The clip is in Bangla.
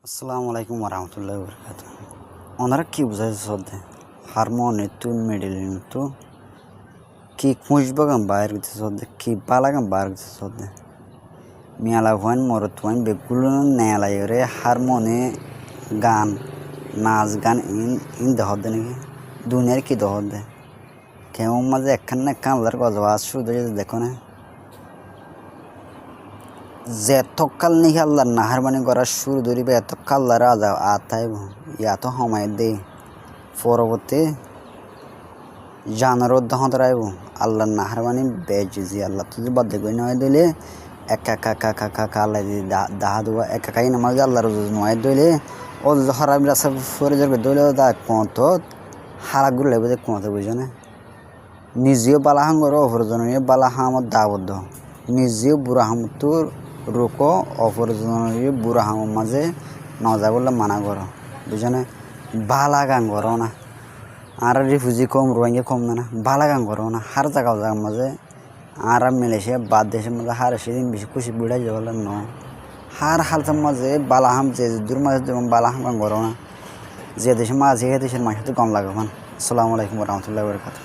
আসসালামু আলাইকুম ওরহমতুল্লাহি ওবরাকাতুহ। ওনারা কি বুঝাইছে সদ্যে হারমোনি তুন মেডেলিন তো কি খুঁজবাগাম বাইর গেছে সদ্যে কি বালাগাম বাইর গেছে সদ্যে মিয়ালা ভয়েন মরত ভয়েন বেগুলো নেয়ালাই রে হারমোনি গান নাচ গান ইন ইন দহদ দে নাকি দুনিয়ার কি দহদ দে কেমন মাঝে একখান না কানলার গজবাজ শুরু দেখো না যে এতকাল নিহি আল্লাহর নাহারবানি করার শুরু ধরিবে এতকাল রাজা আতাইব ইয়াত সময় দে পরবর্তী জানার উদ্দাহত রাইব আল্লাহর নাহারবানি বেজি আল্লাহ তুই বাদে কই নয় দিলে একা একা একা একা একা আল্লাহ দাহা দেওয়া একা একাই নামাজ আল্লাহর নয় দইলে ও হারাম রাস্তা সরে যাবে দইলে দা কত হারাগুলো লাগবে যে কত বুঝো না নিজেও বালাহাম করো অপরজনীয় বালাহামত দাবদ্ধ নিজেও বুড়াহামতুর রোক অপরজনীয় বুড়াহামের মাঝে নজা বললে মানা করো বুঝো না বালা গান করো না আর রিফিউজি কম রোহিঙ্গা কম না বালা গান করো না হার জায়গার মাঝে আর মালয়েশিয়া বাদ দেশের মাঝে হার সেদিন বেশি খুশি বুড়াই যাবলে ন হার হালতার মাঝে বালাহাম যে দূর মাঝে বালাহাম গান করো না যে দেশের মাঝে দেশের মাঝে কম লাগাবান। আসসালামু আলাইকুম রহমতুল্লাহ বরকাত।